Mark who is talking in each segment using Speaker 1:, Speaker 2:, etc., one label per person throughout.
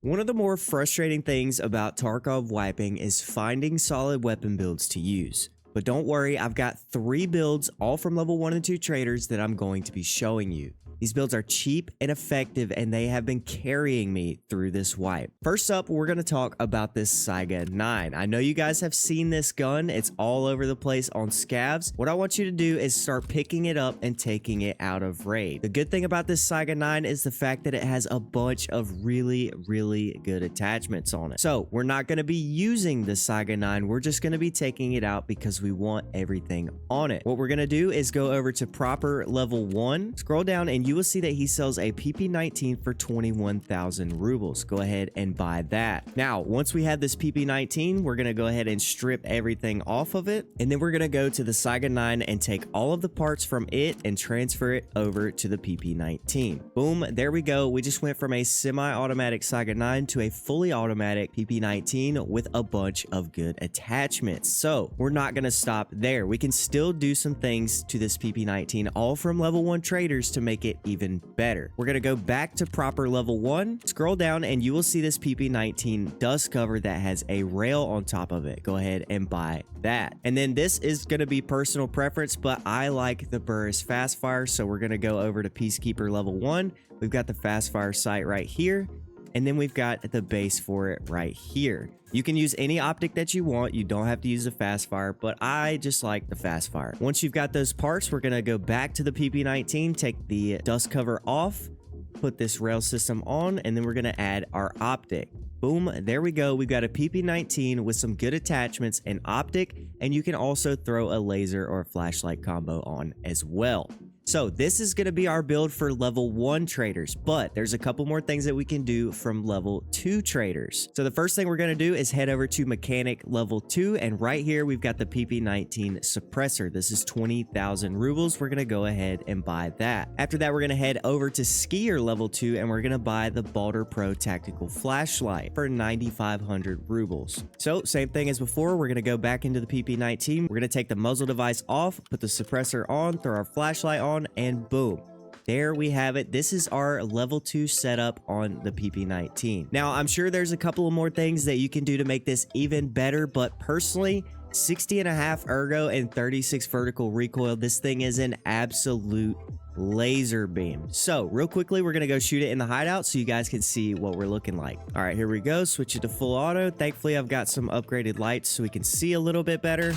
Speaker 1: One of the more frustrating things about Tarkov wiping is finding solid weapon builds to use. But don't worry, I've got 3 builds all from level 1 and 2 traders that I'm going to be showing you. These builds are cheap and effective, and they have been carrying me through this wipe. First up, we're going to talk about this Saiga 9. I know you guys have seen this gun. It's all over the place on scavs. What I want you to do is start picking it up and taking it out of raid. The good thing about this Saiga 9 is the fact that it has a bunch of really good attachments on it. So we're not going to be using the Saiga 9. We're just going to be taking it out because we want everything on it. What we're going to do is go over to proper level 1, scroll down, and you will see that he sells a PP19 for 21,000 rubles. Go ahead and buy that. Now, once we have this PP19, we're going to go ahead and strip everything off of it. And then we're going to go to the Saiga 9 and take all of the parts from it and transfer it over to the PP19. Boom, there we go. We just went from a semi-automatic Saiga 9 to a fully automatic PP19 with a bunch of good attachments. So we're not going to stop there. We can still do some things to this PP19, all from level 1 traders to make it even better. We're going to go back to proper level 1, scroll down, and you will see this PP19 dust cover that has a rail on top of it. Go ahead and buy that. And then this is going to be personal preference, but I like the Burris fast fire, so we're going to go over to Peacekeeper level 1. We've got the fast fire sight right here, and then we've got the base for it right here. You can use any optic that you want. You don't have to use the fast fire, but I just like the fast fire. Once you've got those parts, we're going to go back to the PP19, take the dust cover off, put this rail system on, and then we're going to add our optic. Boom, there we go. We've got a PP19 with some good attachments and optic, and you can also throw a laser or a flashlight combo on as well. So this is going to be our build for level 1 traders, but there's a couple more things that we can do from level 2 traders. So the first thing we're going to do is head over to mechanic level 2, and right here we've got the PP19 suppressor. This is 20,000 rubles. We're going to go ahead and buy that. After that, we're going to head over to skier level 2, and we're going to buy the Balder Pro tactical flashlight for 9,500 rubles. So same thing as before, we're going to go back into the PP19. We're going to take the muzzle device off, put the suppressor on, throw our flashlight on, and boom, there we have it. This is our level 2 setup on the PP19. Now, I'm sure there's a couple of more things that you can do to make this even better, but personally, 60.5 ergo and 36 vertical recoil, this thing is an absolute laser beam. So real quickly, we're gonna go shoot it in the hideout so you guys can see what we're looking like. All right, here we go. Switch it to full auto. Thankfully, I've got some upgraded lights so we can see a little bit better.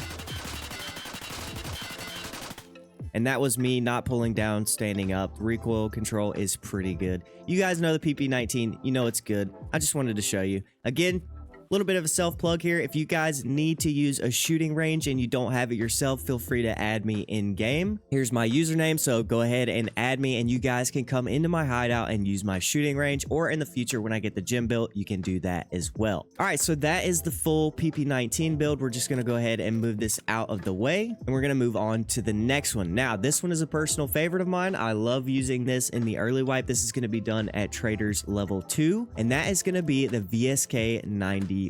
Speaker 1: And that was me not pulling down, standing up. Recoil control is pretty good. You guys know the PP19, you know it's good. I just wanted to show you. Again, a little bit of a self plug here. If you guys need to use a shooting range and you don't have it yourself, feel free to add me in game. Here's my username, so go ahead and add me and you guys can come into my hideout and use my shooting range, or in the future when I get the gym built, you can do that as well. All right, so that is the full PP19 build. We're just gonna go ahead and move this out of the way, and we're gonna move on to the next one. Now, this one is a personal favorite of mine. I love using this in the early wipe. This is gonna be done at traders level 2, and that is gonna be the VSK 94,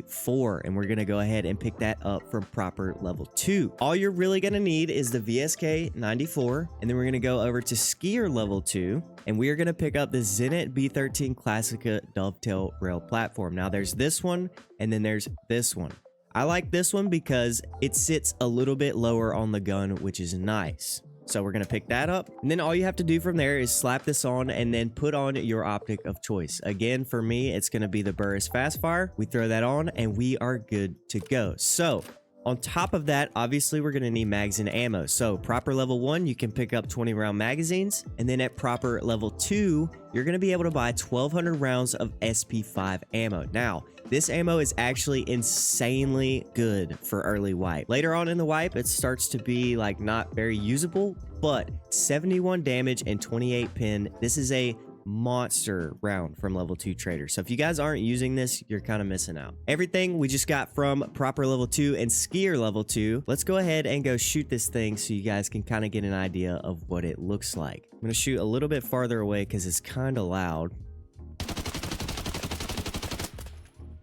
Speaker 1: and we're gonna go ahead and pick that up from proper level 2. All you're really gonna need is the VSK 94, and then we're gonna go over to skier level 2, and we are gonna pick up the Zenit B13 Classica dovetail rail platform. Now there's this one, and then there's this one. I like this one because it sits a little bit lower on the gun, which is nice. So we're going to pick that up, and then all you have to do from there is slap this on and then put on your optic of choice. Again, for me, it's going to be the Burris fast fire. We throw that on and we are good to go. So on top of that, obviously we're going to need mags and ammo. So proper level 1, you can pick up 20 round magazines, and then at proper level 2, you're going to be able to buy 1,200 rounds of SP5 ammo. Now, this ammo is actually insanely good for early wipe. Later on in the wipe, it starts to be like not very usable, but 71 damage and 28 pin. This is a monster round from level 2 traders. So if you guys aren't using this, you're kind of missing out. Everything we just got from proper level 2 and skier level 2. Let's go ahead and go shoot this thing so you guys can kind of get an idea of what it looks like. I'm going to shoot a little bit farther away because it's kind of loud.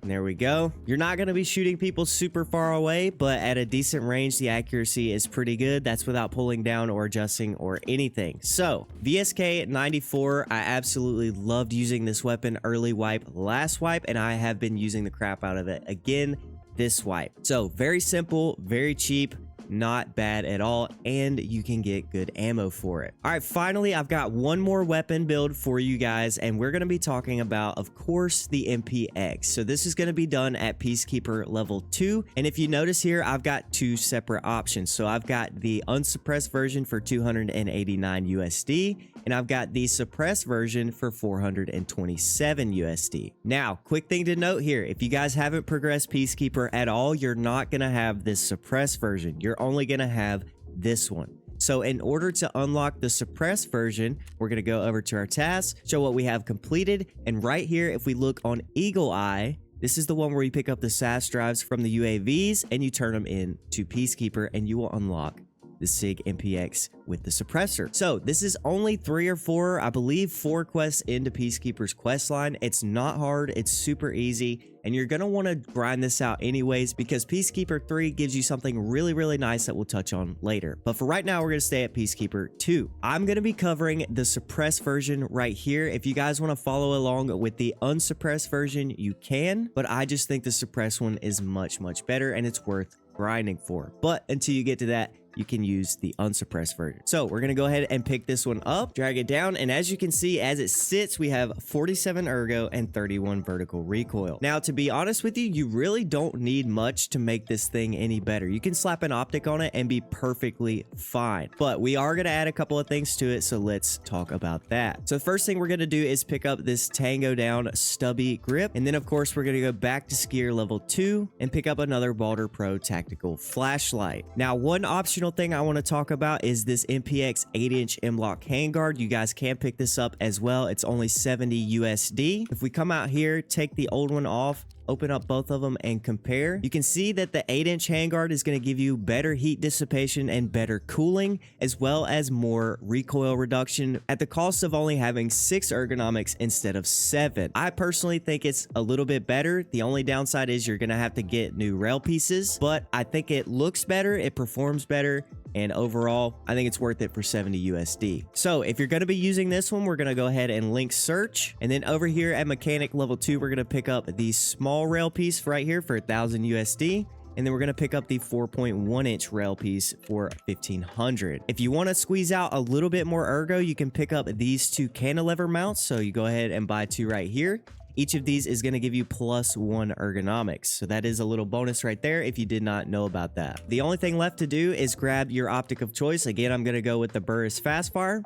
Speaker 1: And there we go. You're not going to be shooting people super far away, but at a decent range, the accuracy is pretty good. That's without pulling down or adjusting or anything. So VSK 94, I absolutely loved using this weapon early wipe, last wipe, and I have been using the crap out of it again this wipe. So very simple, very cheap, not bad at all, and you can get good ammo for it. All right, finally, I've got one more weapon build for you guys, and we're going to be talking about, of course, the MPX. So this is going to be done at Peacekeeper level 2, and if you notice here, I've got two separate options. So I've got the unsuppressed version for 289 USD, and I've got the suppressed version for 427 USD. Now, quick thing to note here, if you guys haven't progressed Peacekeeper at all, you're not going to have this suppressed version. You're only going to have this one. So in order to unlock the suppressed version, we're going to go over to our tasks, show what we have completed, and right here, if we look on Eagle Eye, this is the one where you pick up the SAS drives from the UAVs and you turn them into Peacekeeper, and you will unlock the SIG MPX with the suppressor. So this is only 3 or 4, I believe 4 quests into Peacekeeper's quest line. It's not hard, it's super easy, and you're gonna want to grind this out anyways because Peacekeeper 3 gives you something really nice that we'll touch on later. But for right now, we're gonna stay at Peacekeeper 2. I'm gonna be covering the suppressed version right here. If you guys want to follow along with the unsuppressed version, you can, but I just think the suppressed one is much better and it's worth grinding for. But until you get to that, you can use the unsuppressed version. So we're going to go ahead and pick this one up, drag it down, and as you can see, as it sits, we have 47 ergo and 31 vertical recoil. Now, to be honest with you, you really don't need much to make this thing any better. You can slap an optic on it and be perfectly fine, but we are going to add a couple of things to it, so let's talk about that. So the first thing we're going to do is pick up this Tango Down stubby grip, and then of course we're going to go back to Skier level 2 and pick up another Balder Pro tactical flashlight. Now, one option thing I want to talk about is this MPX 8-inch M-Lock handguard. You guys can pick this up as well. It's only 70 USD. If we come out here, take the old one off, open up both of them and compare, you can see that the 8-inch handguard is going to give you better heat dissipation and better cooling, as well as more recoil reduction at the cost of only having 6 ergonomics instead of 7. I personally think it's a little bit better. The only downside is you're going to have to get new rail pieces, but I think it looks better, it performs better, and overall, I think it's worth it for 70 USD. So if you're going to be using this one, we're going to go ahead and link search. And then over here at mechanic level 2, we're going to pick up the small rail piece right here for 1,000 USD. And then we're going to pick up the 4.1 inch rail piece for 1,500. If you want to squeeze out a little bit more ergo, you can pick up these 2 cantilever mounts. So you go ahead and buy 2 right here. Each of these is going to give you +1 ergonomics. So that is a little bonus right there if you did not know about that. The only thing left to do is grab your optic of choice. Again, I'm going to go with the Burris Fastfire.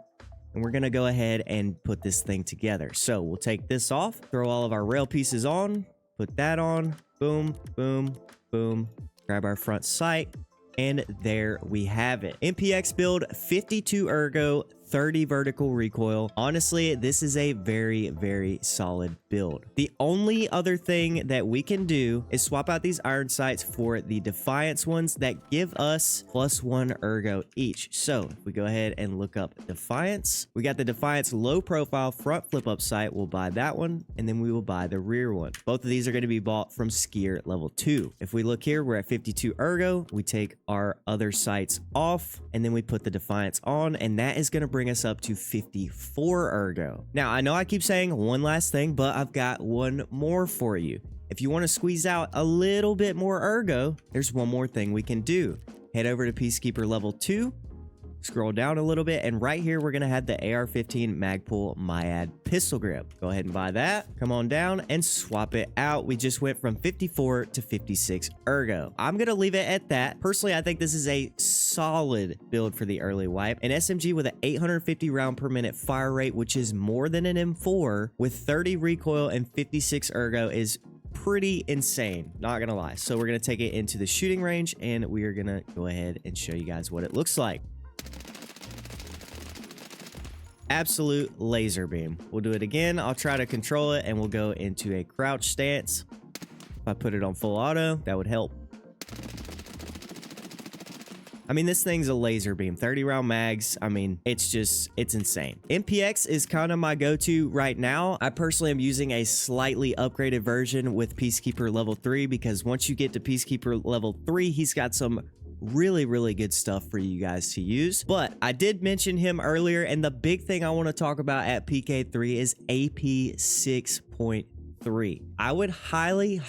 Speaker 1: And we're going to go ahead and put this thing together. So we'll take this off, throw all of our rail pieces on, put that on, boom, boom, boom, grab our front sight, and there we have it. MPX build, 52 ergo, 30 vertical recoil. Honestly, this is a very solid build. The only other thing that we can do is swap out these iron sights for the Defiance ones that give us +1 ergo each. So if we go ahead and look up Defiance, we got the Defiance low profile front flip up sight. We'll buy that one, and then we will buy the rear one. Both of these are going to be bought from Skier level 2. If we look here, we're at 52 ergo. We take our other sights off, and then we put the Defiance on, and that is going to bring us up to 54 ergo. Now, I know I keep saying one last thing, but I've got one more for you. If you want to squeeze out a little bit more ergo, there's one more thing we can do. Head over to Peacekeeper level 2, scroll down a little bit, and right here we're going to have the AR-15 Magpul Myad pistol grip. Go ahead and buy that, come on down and swap it out. We just went from 54 to 56 ergo. I'm going to leave it at that. Personally, I think this is a solid build for the early wipe. An SMG with an 850 round per minute fire rate, which is more than an M4, with 30 recoil and 56 ergo is pretty insane, not gonna lie. So we're gonna take it into the shooting range, and we are gonna go ahead and show you guys what it looks like. Absolute laser beam. We'll do it again. I'll try to control it, and we'll go into a crouch stance. If I put it on full auto, that would help. I mean, this thing's a laser beam, 30 round mags. I mean, it's insane. MPX is kind of my go-to right now. I personally am using a slightly upgraded version with Peacekeeper level 3 because once you get to Peacekeeper level 3, he's got some really good stuff for you guys to use. But I did mention him earlier, and the big thing I want to talk about at PK3 is AP 6.3. I would highly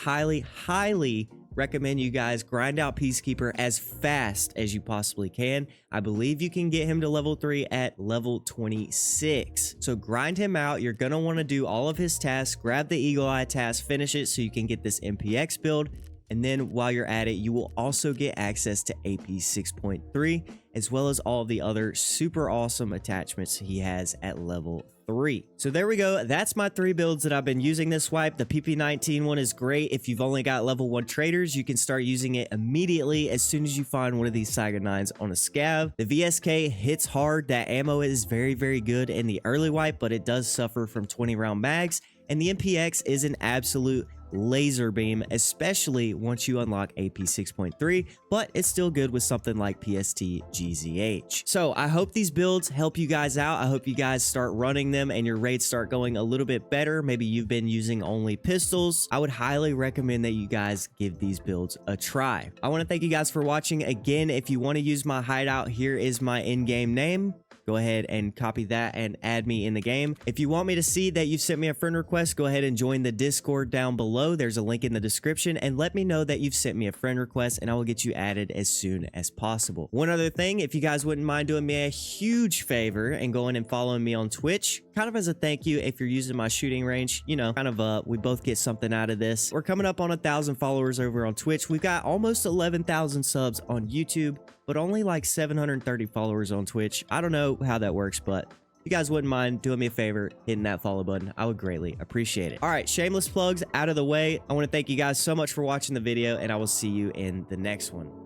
Speaker 1: recommend you guys grind out Peacekeeper as fast as you possibly can. I believe you can get him to level 3 at level 26. So grind him out. You're going to want to do all of his tasks, grab the Eagle Eye task, finish it so you can get this MPX build. And then while you're at it, you will also get access to AP 6.3, as well as all the other super awesome attachments he has at level 3. So there we go. That's my 3 builds that I've been using this wipe. The PP19 one is great. If you've only got level 1 traders, you can start using it immediately as soon as you find one of these Saiga 9s on a scav. The VSK hits hard. That ammo is very good in the early wipe, but it does suffer from 20 round mags. And the MPX is an absolute laser beam, especially once you unlock AP 6.3, but it's still good with something like PST GZH. So I hope these builds help you guys out. I hope you guys start running them and your raids start going a little bit better. Maybe you've been using only pistols. I would highly recommend that you guys give these builds a try. I want to thank you guys for watching. Again, if you want to use my hideout, here is my in-game name. Go ahead and copy that and add me in the game. If you want me to see that you've sent me a friend request, go ahead and join the Discord down below. There's a link in the description, and let me know that you've sent me a friend request and I will get you added as soon as possible. One other thing, if you guys wouldn't mind doing me a huge favor and going and following me on Twitch, kind of as a thank you if you're using my shooting range, you know, kind of we both get something out of this. We're coming up on 1,000 followers over on Twitch. We've got almost 11,000 subs on YouTube, but only like 730 followers on Twitch. I don't know how that works, but if you guys wouldn't mind doing me a favor, hitting that follow button, I would greatly appreciate it. All right, shameless plugs out of the way. I want to thank you guys so much for watching the video, and I will see you in the next one.